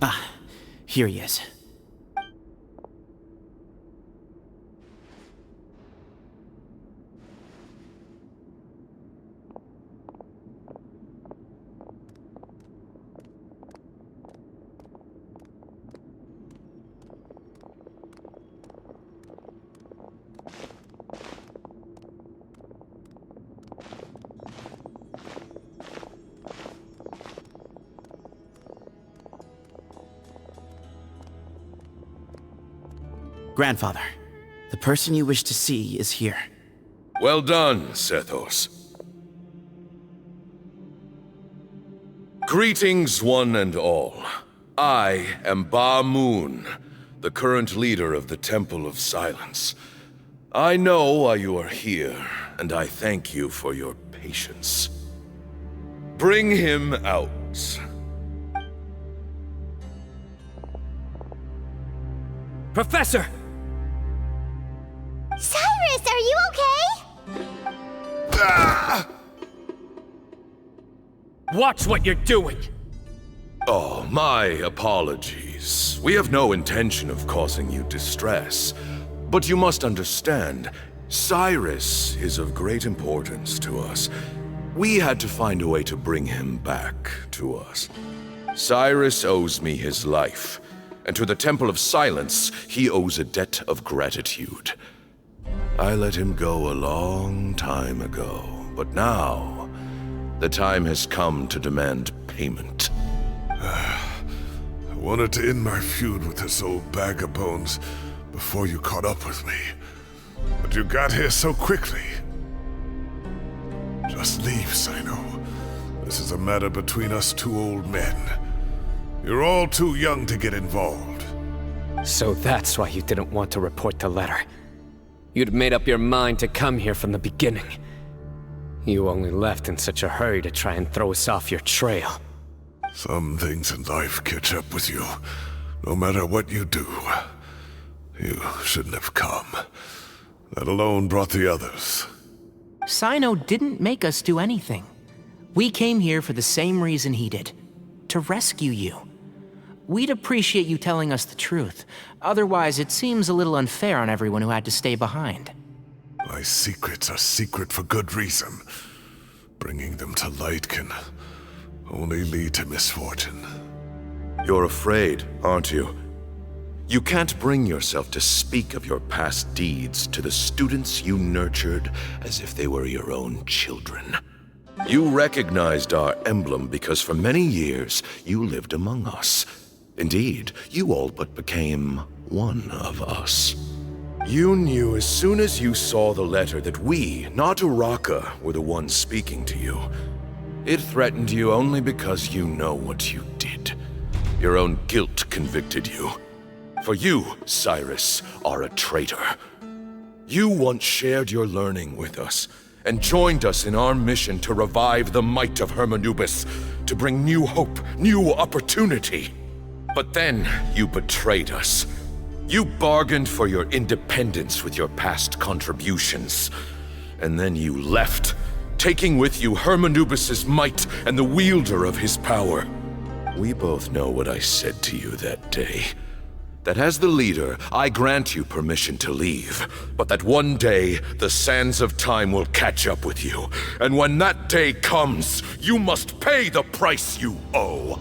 Ah, here he is. Grandfather, the person you wish to see is here. Well done, Sethos. Greetings, one and all. I am Ba Moon, the current leader of the Temple of Silence. I know why you are here, and I thank you for your patience. Bring him out. Professor! Cyrus, are you okay? Ah! Watch what you're doing! Oh, my apologies. We have no intention of causing you distress. But you must understand, Cyrus is of great importance to us. We had to find a way to bring him back to us. Cyrus owes me his life, and to the Temple of Silence, he owes a debt of gratitude. I let him go a long time ago, but now, the time has come to demand payment. I wanted to end my feud with this old bag of bones before you caught up with me. But you got here so quickly. Just leave, Cyno. This is a matter between us two old men. You're all too young to get involved. So that's why you didn't want to report the letter. You'd made up your mind to come here from the beginning. You only left in such a hurry to try and throw us off your trail. Some things in life catch up with you, no matter what you do. You shouldn't have come. That alone brought the others. Cyno didn't make us do anything. We came here for the same reason he did. To rescue you. We'd appreciate you telling us the truth. Otherwise, it seems a little unfair on everyone who had to stay behind. My secrets are secret for good reason. Bringing them to light can only lead to misfortune. You're afraid, aren't you? You can't bring yourself to speak of your past deeds to the students you nurtured as if they were your own children. You recognized our emblem because for many years you lived among us. Indeed, you all but became one of us. You knew as soon as you saw the letter that we, not Uraka, were the ones speaking to you. It threatened you only because you know what you did. Your own guilt convicted you. For you, Cyrus, are a traitor. You once shared your learning with us, and joined us in our mission to revive the might of Hermanubis, to bring new hope, new opportunity. But then you betrayed us. You bargained for your independence with your past contributions. And then you left, taking with you Hermanubis' might and the wielder of his power. We both know what I said to you that day. That as the leader, I grant you permission to leave, but that one day, the sands of time will catch up with you. And when that day comes, you must pay the price you owe.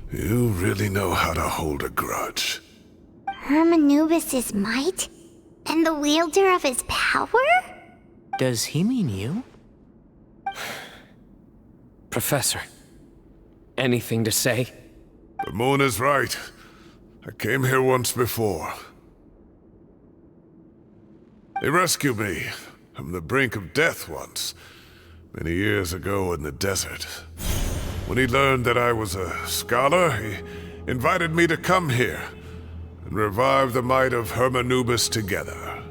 You really know how to hold a grudge. Hermanubis' might? And the wielder of his power? Does he mean you? Professor, anything to say? The moon is right. I came here once before. He rescued me from the brink of death once, many years ago in the desert. When he learned that I was a scholar, he invited me to come here and revive the might of Hermanubis together.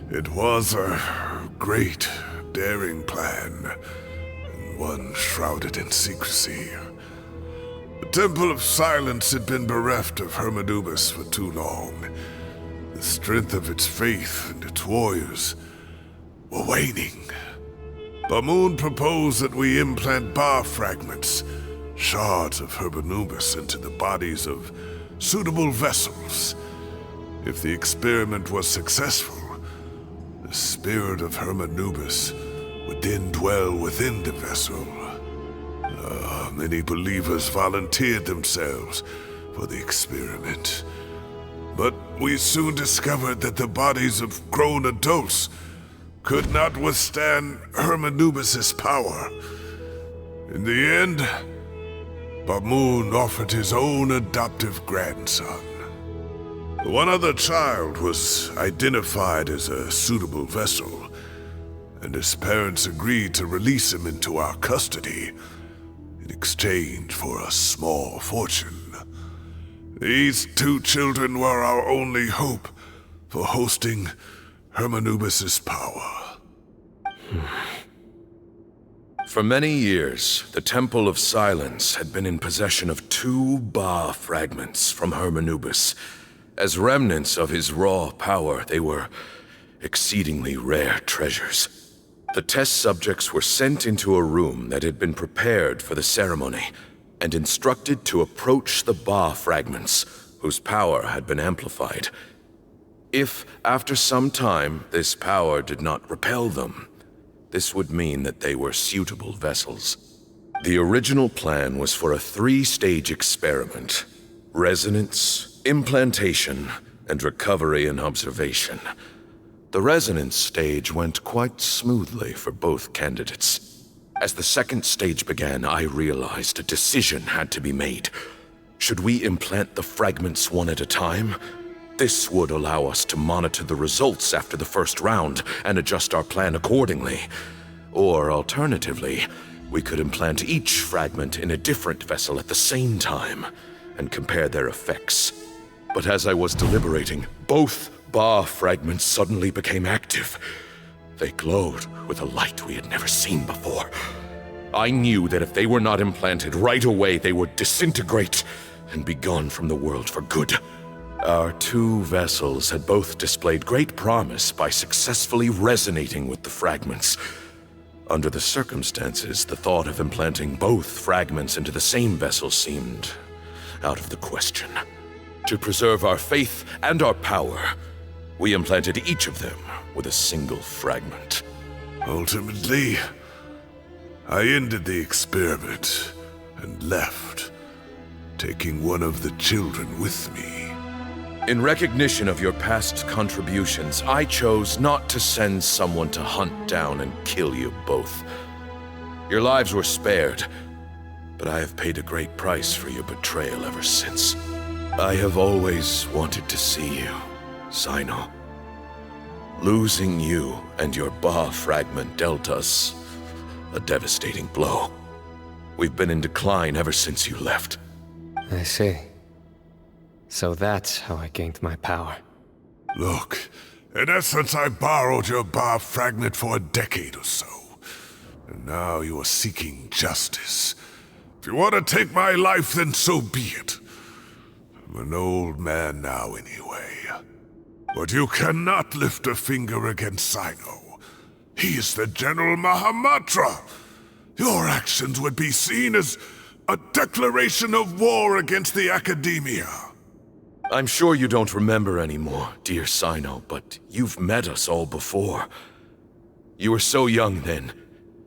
It was a great, daring plan, and one shrouded in secrecy. The Temple of Silence had been bereft of Hermanubis for too long. The strength of its faith and its warriors were waning. Bamoon proposed that we implant bar fragments, shards of Hermanubis, into the bodies of suitable vessels. If the experiment was successful, the spirit of Hermanubis would then dwell within the vessel. Many believers volunteered themselves for the experiment. But we soon discovered that the bodies of grown adults could not withstand Hermanubis' power. In the end, Bamoon offered his own adoptive grandson. One other child was identified as a suitable vessel, and his parents agreed to release him into our custody in exchange for a small fortune. These two children were our only hope for hosting Hermanubis' power. For many years, the Temple of Silence had been in possession of 2 Ba fragments from Hermanubis. As remnants of his raw power, they were exceedingly rare treasures. The test subjects were sent into a room that had been prepared for the ceremony and instructed to approach the Ba fragments, whose power had been amplified. If, after some time, this power did not repel them, this would mean that they were suitable vessels. The original plan was for a 3-stage experiment: resonance, implantation, and recovery and observation. The resonance stage went quite smoothly for both candidates. As the 2nd stage began, I realized a decision had to be made. Should we implant the fragments one at a time? This would allow us to monitor the results after the first round and adjust our plan accordingly. Or alternatively, we could implant each fragment in a different vessel at the same time and compare their effects. But as I was deliberating, both Ba fragments suddenly became active. They glowed with a light we had never seen before. I knew that if they were not implanted right away, they would disintegrate and be gone from the world for good. Our 2 vessels had both displayed great promise by successfully resonating with the fragments. Under the circumstances, the thought of implanting both fragments into the same vessel seemed out of the question. To preserve our faith and our power, we implanted each of them with a single fragment. Ultimately, I ended the experiment and left, taking one of the children with me. In recognition of your past contributions, I chose not to send someone to hunt down and kill you both. Your lives were spared, but I have paid a great price for your betrayal ever since. I have always wanted to see you, Cyno. Losing you and your Ba fragment dealt us a devastating blow. We've been in decline ever since you left. I see. So that's how I gained my power. Look, in essence, I borrowed your Ba fragment for a decade or so. And now you are seeking justice. If you want to take my life, then so be it. I'm an old man now anyway. But you cannot lift a finger against Cyno. He is the General Mahamatra. Your actions would be seen as a declaration of war against the Academia. I'm sure you don't remember anymore, dear Cyno, but you've met us all before. You were so young then,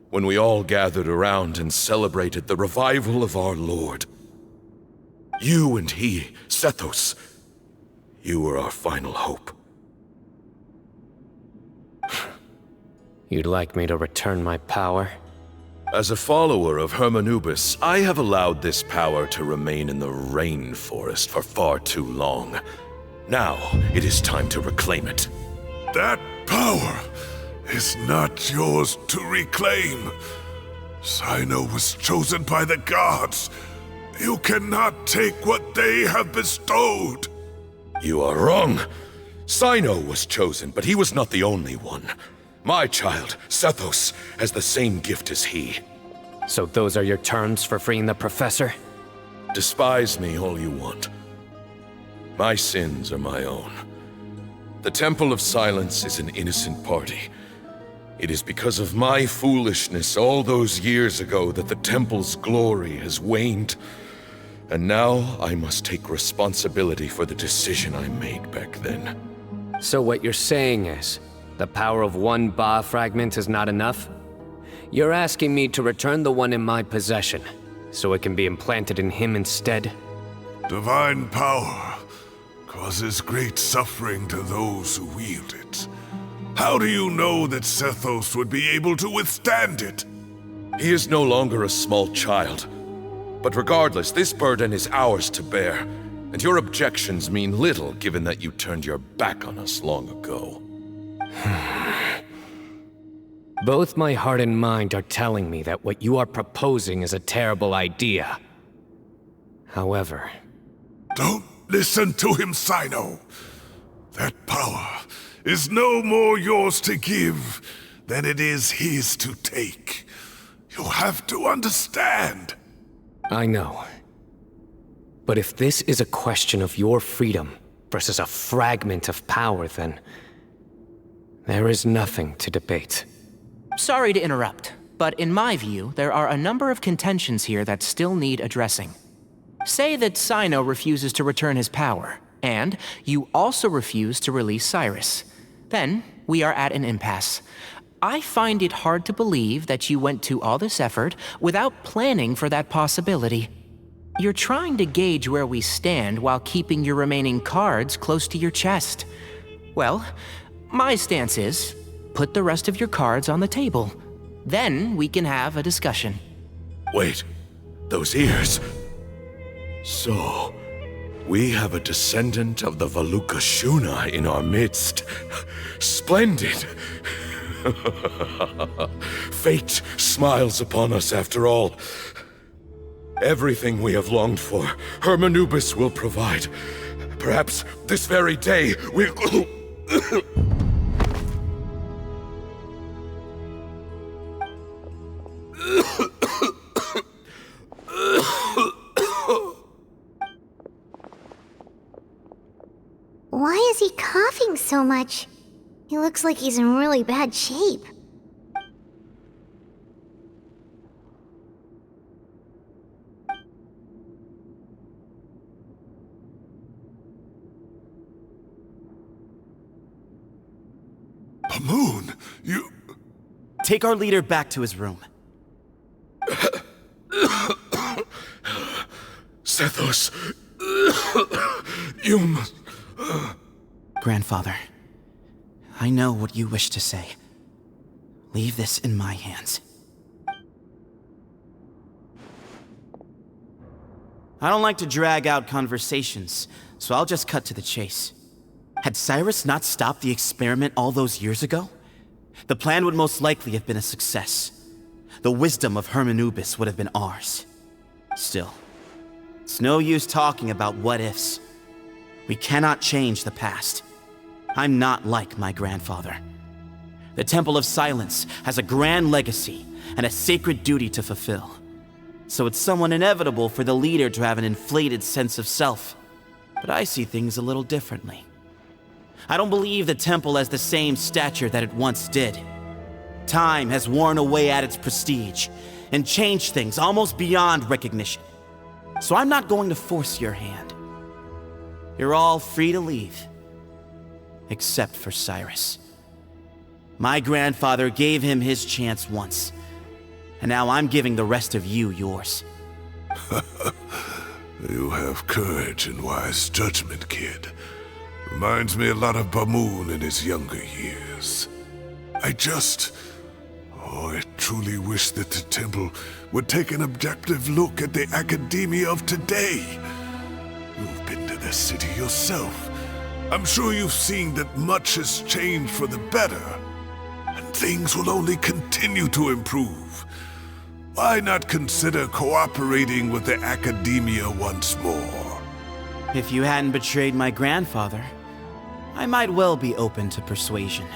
when we all gathered around and celebrated the revival of our Lord. You and he, Sethos, you were our final hope. You'd like me to return my power? As a follower of Hermanubis, I have allowed this power to remain in the rainforest for far too long. Now, it is time to reclaim it. That power is not yours to reclaim. Cyno was chosen by the gods. You cannot take what they have bestowed. You are wrong. Cyno was chosen, but he was not the only one. My child, Sethos, has the same gift as he. So those are your terms for freeing the professor? Despise me all you want. My sins are my own. The Temple of Silence is an innocent party. It is because of my foolishness all those years ago that the temple's glory has waned. And now I must take responsibility for the decision I made back then. So what you're saying is, the power of one Ba fragment is not enough? You're asking me to return the one in my possession, so it can be implanted in him instead? Divine power causes great suffering to those who wield it. How do you know that Sethos would be able to withstand it? He is no longer a small child. But regardless, this burden is ours to bear, and your objections mean little given that you turned your back on us long ago. Both my heart and mind are telling me that what you are proposing is a terrible idea. However... Don't listen to him, Cyno. That power is no more yours to give than it is his to take. You have to understand. I know. But if this is a question of your freedom versus a fragment of power, then... there is nothing to debate. Sorry to interrupt, but in my view, there are a number of contentions here that still need addressing. Say that Cyno refuses to return his power, and you also refuse to release Cyrus. Then, we are at an impasse. I find it hard to believe that you went to all this effort without planning for that possibility. You're trying to gauge where we stand while keeping your remaining cards close to your chest. Well, my stance is, put the rest of your cards on the table. Then we can have a discussion. Wait, those ears... So, we have a descendant of the Valukashuna in our midst. Splendid! Fate smiles upon us after all. Everything we have longed for, Hermanubis will provide. Perhaps this very day we'll... Why is he coughing so much? He looks like he's in really bad shape. Pamoon, you... Take our leader back to his room. Sethos, you must... Grandfather, I know what you wish to say. Leave this in my hands. I don't like to drag out conversations, so I'll just cut to the chase. Had Cyrus not stopped the experiment all those years ago, the plan would most likely have been a success. The wisdom of Hermanubis would have been ours. Still, it's no use talking about what-ifs. We cannot change the past. I'm not like my grandfather. The Temple of Silence has a grand legacy and a sacred duty to fulfill. So it's somewhat inevitable for the leader to have an inflated sense of self. But I see things a little differently. I don't believe the temple has the same stature that it once did. Time has worn away at its prestige and changed things almost beyond recognition. So I'm not going to force your hand. You're all free to leave. Except for Cyrus. My grandfather gave him his chance once, and now I'm giving the rest of you yours. You have courage and wise judgment, kid. Reminds me a lot of Bamoon in his younger years. I truly wish that the temple would take an objective look at the academia of today. You've been to the city yourself. I'm sure you've seen that much has changed for the better, and things will only continue to improve. Why not consider cooperating with the academia once more? If you hadn't betrayed my grandfather, I might well be open to persuasion.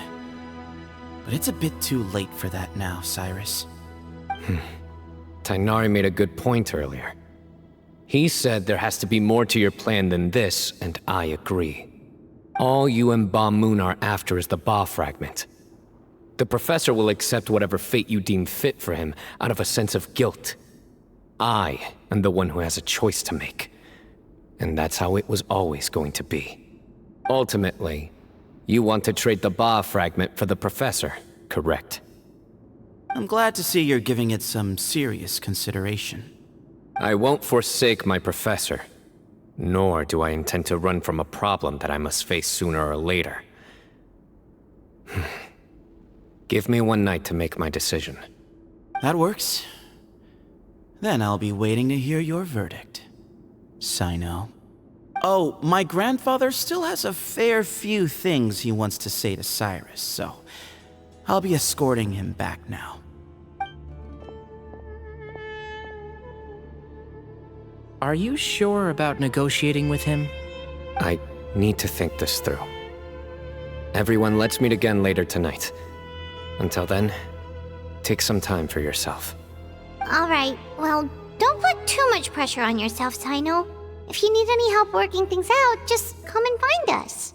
But it's a bit too late for that now, Cyrus. Tighnari made a good point earlier. He said there has to be more to your plan than this, and I agree. All you and Ba Moon are after is the Ba fragment. The professor will accept whatever fate you deem fit for him out of a sense of guilt. I am the one who has a choice to make. And that's how it was always going to be. Ultimately, you want to trade the Ba fragment for the professor, correct? I'm glad to see you're giving it some serious consideration. I won't forsake my professor, nor do I intend to run from a problem that I must face sooner or later. Give me one night to make my decision. That works. Then I'll be waiting to hear your verdict, Cyno. Oh, my grandfather still has a fair few things he wants to say to Cyrus, so I'll be escorting him back now. Are you sure about negotiating with him? I need to think this through. Everyone, let's meet again later tonight. Until then, take some time for yourself. Alright, well, don't put too much pressure on yourself, Cyno. If you need any help working things out, just come and find us.